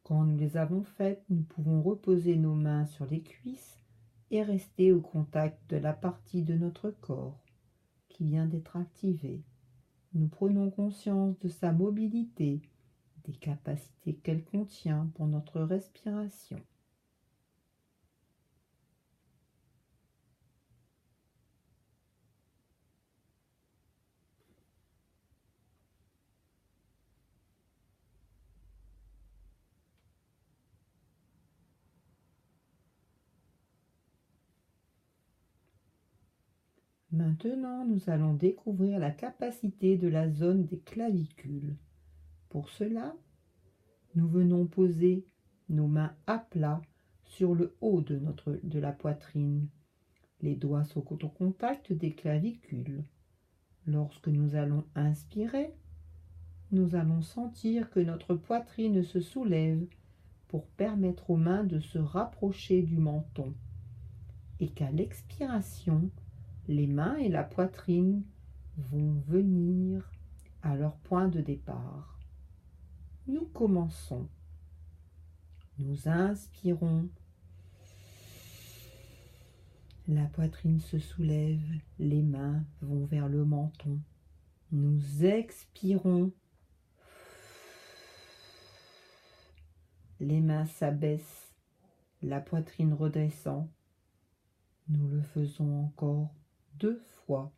Quand nous les avons faites, nous pouvons reposer nos mains sur les cuisses et rester au contact de la partie de notre corps qui vient d'être activée. Nous prenons conscience de sa mobilité, des capacités qu'elle contient pour notre respiration. Maintenant, nous allons découvrir la capacité de la zone des clavicules. Pour cela, nous venons poser nos mains à plat sur le haut de la poitrine. Les doigts sont au contact des clavicules. Lorsque nous allons inspirer, nous allons sentir que notre poitrine se soulève pour permettre aux mains de se rapprocher du menton et qu'à l'expiration, les mains et la poitrine vont venir à leur point de départ. Nous commençons. Nous inspirons. La poitrine se soulève, les mains vont vers le menton. Nous expirons. Les mains s'abaissent, la poitrine redescend. Nous le faisons encore 2 fois.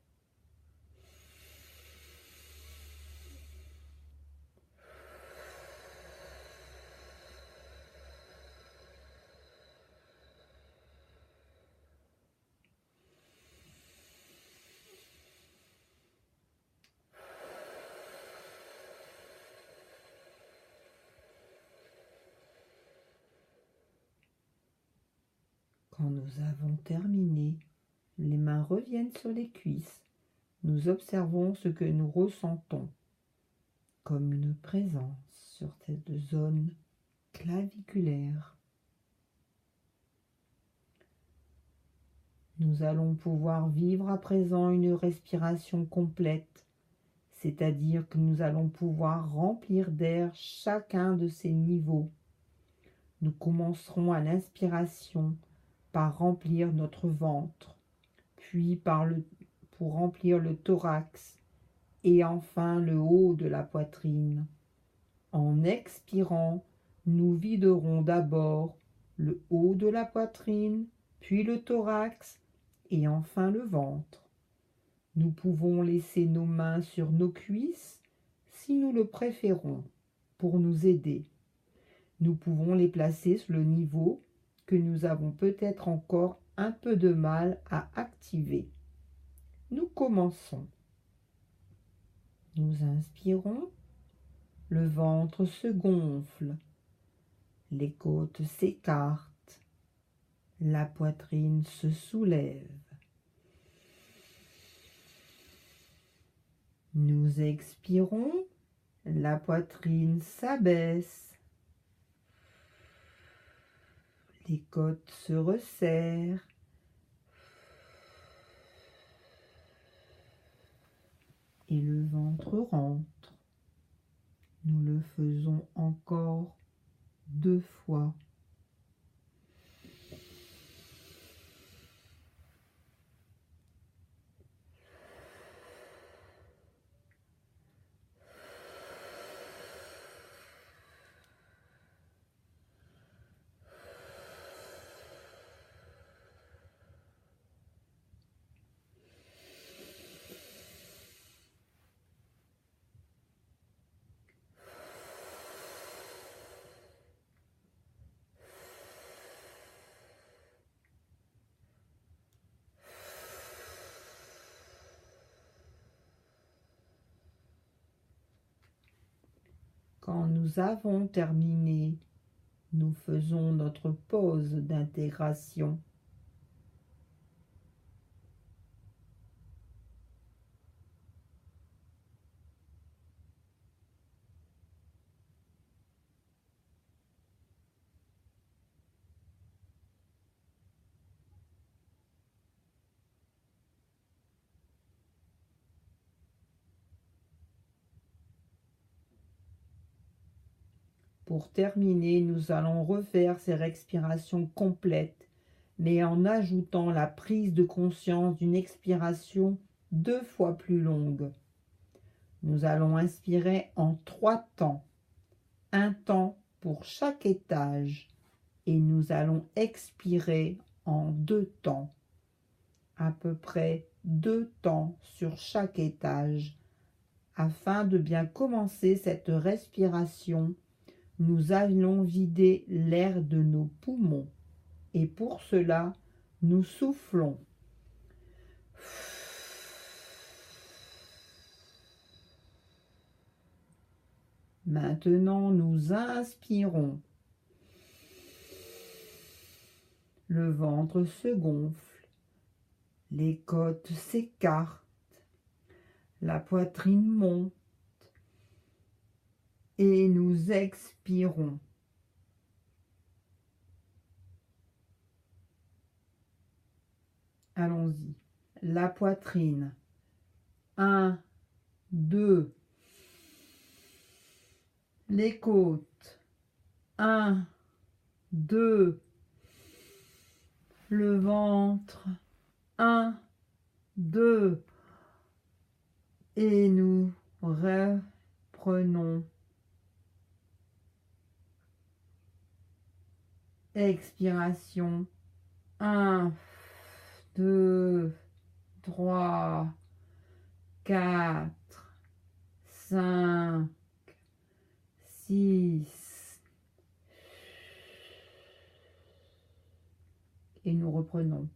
Quand nous avons terminé, les mains reviennent sur les cuisses. Nous observons ce que nous ressentons comme une présence sur cette zone claviculaire. Nous allons pouvoir vivre à présent une respiration complète, c'est-à-dire que nous allons pouvoir remplir d'air chacun de ces niveaux. Nous commencerons à l'inspiration par remplir notre ventre, puis pour remplir le thorax et enfin le haut de la poitrine. En expirant, nous viderons d'abord le haut de la poitrine, puis le thorax et enfin le ventre. Nous pouvons laisser nos mains sur nos cuisses si nous le préférons pour nous aider. Nous pouvons les placer sur le niveau que nous avons peut-être encore un peu de mal à activer. Nous commençons. Nous inspirons, le ventre se gonfle, les côtes s'écartent, la poitrine se soulève. Nous expirons, la poitrine s'abaisse, les côtes se resserrent. Et le ventre rentre. Nous le faisons encore 2 fois. Quand nous avons terminé, nous faisons notre pause d'intégration. Pour terminer, nous allons refaire ces respirations complètes, mais en ajoutant la prise de conscience d'une expiration 2 fois plus longue. Nous allons inspirer en 3 temps, un temps pour chaque étage, et nous allons expirer en 2 temps, à peu près 2 temps sur chaque étage. Afin de bien commencer cette respiration, nous allons vider l'air de nos poumons et pour cela, nous soufflons. Maintenant, nous inspirons. Le ventre se gonfle, les côtes s'écartent, la poitrine monte et nous expirons. Allons-y. La poitrine. 1, 2. Les côtes. 1, 2. Le ventre. 1, 2. Et nous reprenons. Expiration. 1, 2, 3, 4, 5, 6. Et nous reprenons.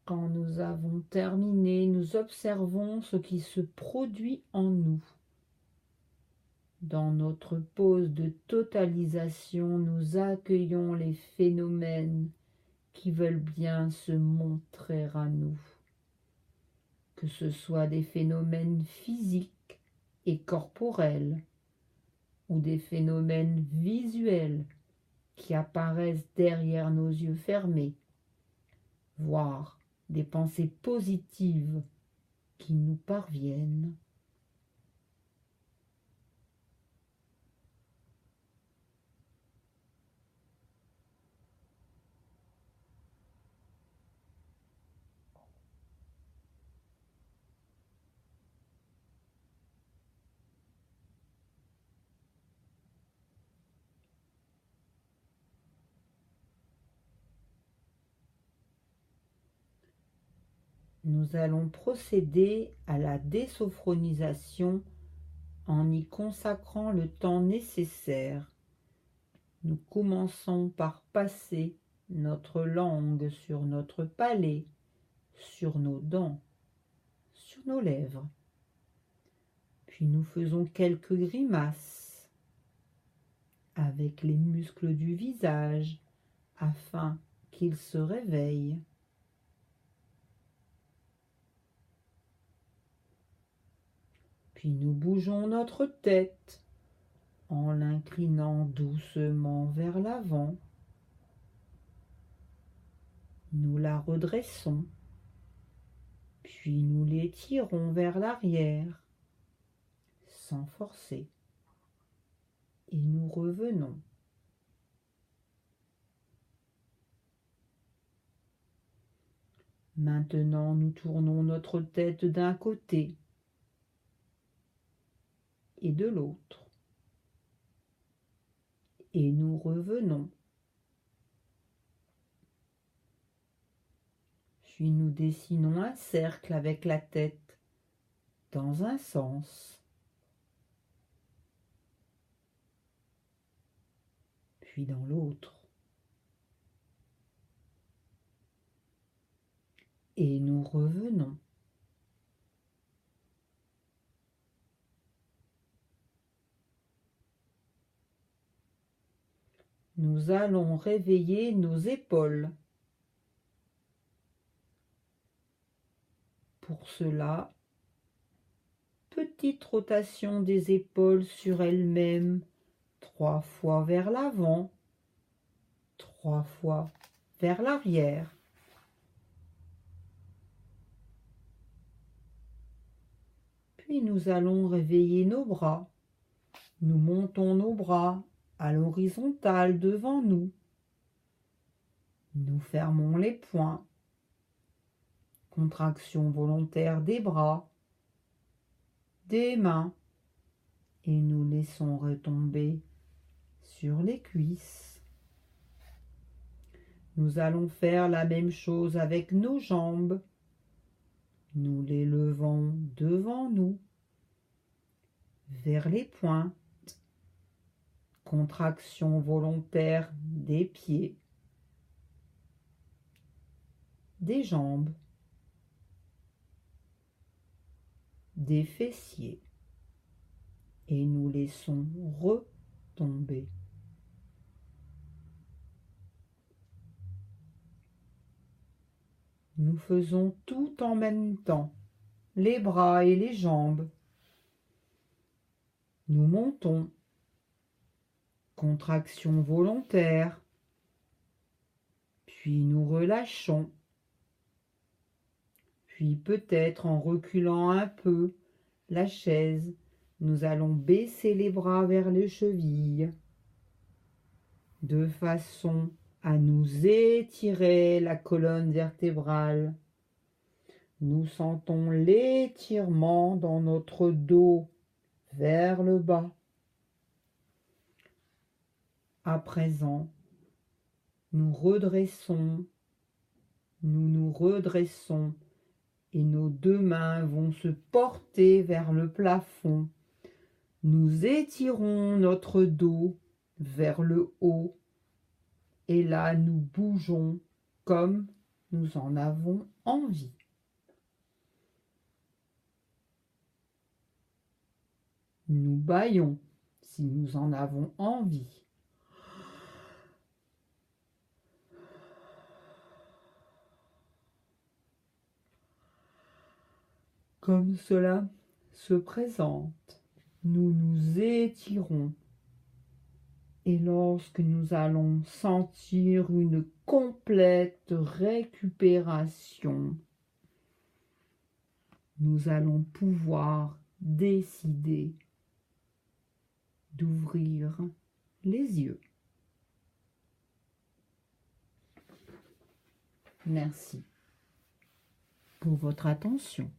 Quand nous avons terminé, nous observons ce qui se produit en nous. Dans notre pause de totalisation, nous accueillons les phénomènes qui veulent bien se montrer à nous. Que ce soit des phénomènes physiques et corporels ou des phénomènes visuels qui apparaissent derrière nos yeux fermés, voire des pensées positives qui nous parviennent. Nous allons procéder à la désophronisation en y consacrant le temps nécessaire. Nous commençons par passer notre langue sur notre palais, sur nos dents, sur nos lèvres. Puis nous faisons quelques grimaces avec les muscles du visage afin qu'ils se réveillent. Puis nous bougeons notre tête en l'inclinant doucement vers l'avant. Nous la redressons, puis nous l'étirons vers l'arrière, sans forcer, et nous revenons. Maintenant, nous tournons notre tête d'un côté et de l'autre. et nous revenons. Puis nous dessinons un cercle avec la tête dans un sens, puis dans l'autre. Et nous revenons. Nous allons réveiller nos épaules. Pour cela, petite rotation des épaules sur elles-mêmes, 3 fois vers l'avant, 3 fois vers l'arrière. Puis nous allons réveiller nos bras. Nous montons nos bras à l'horizontale devant nous. Nous fermons les poings. Contraction volontaire des bras, des mains, et nous laissons retomber sur les cuisses. Nous allons faire la même chose avec nos jambes. Nous les levons devant nous, vers les pointes. Contraction volontaire des pieds, des jambes, des fessiers. Et nous laissons retomber. Nous faisons tout en même temps, les bras et les jambes. Nous montons. Contraction volontaire. Puis nous relâchons. Puis peut-être en reculant un peu la chaise, nous allons baisser les bras vers les chevilles, de façon à nous étirer la colonne vertébrale. Nous sentons l'étirement dans notre dos vers le bas. À présent, nous redressons, nous nous redressons et nos 2 mains vont se porter vers le plafond. Nous étirons notre dos vers le haut et là nous bougeons comme nous en avons envie. Nous bâillons si nous en avons envie. Comme cela se présente, nous nous étirons. Et lorsque nous allons sentir une complète récupération, nous allons pouvoir décider d'ouvrir les yeux. Merci pour votre attention.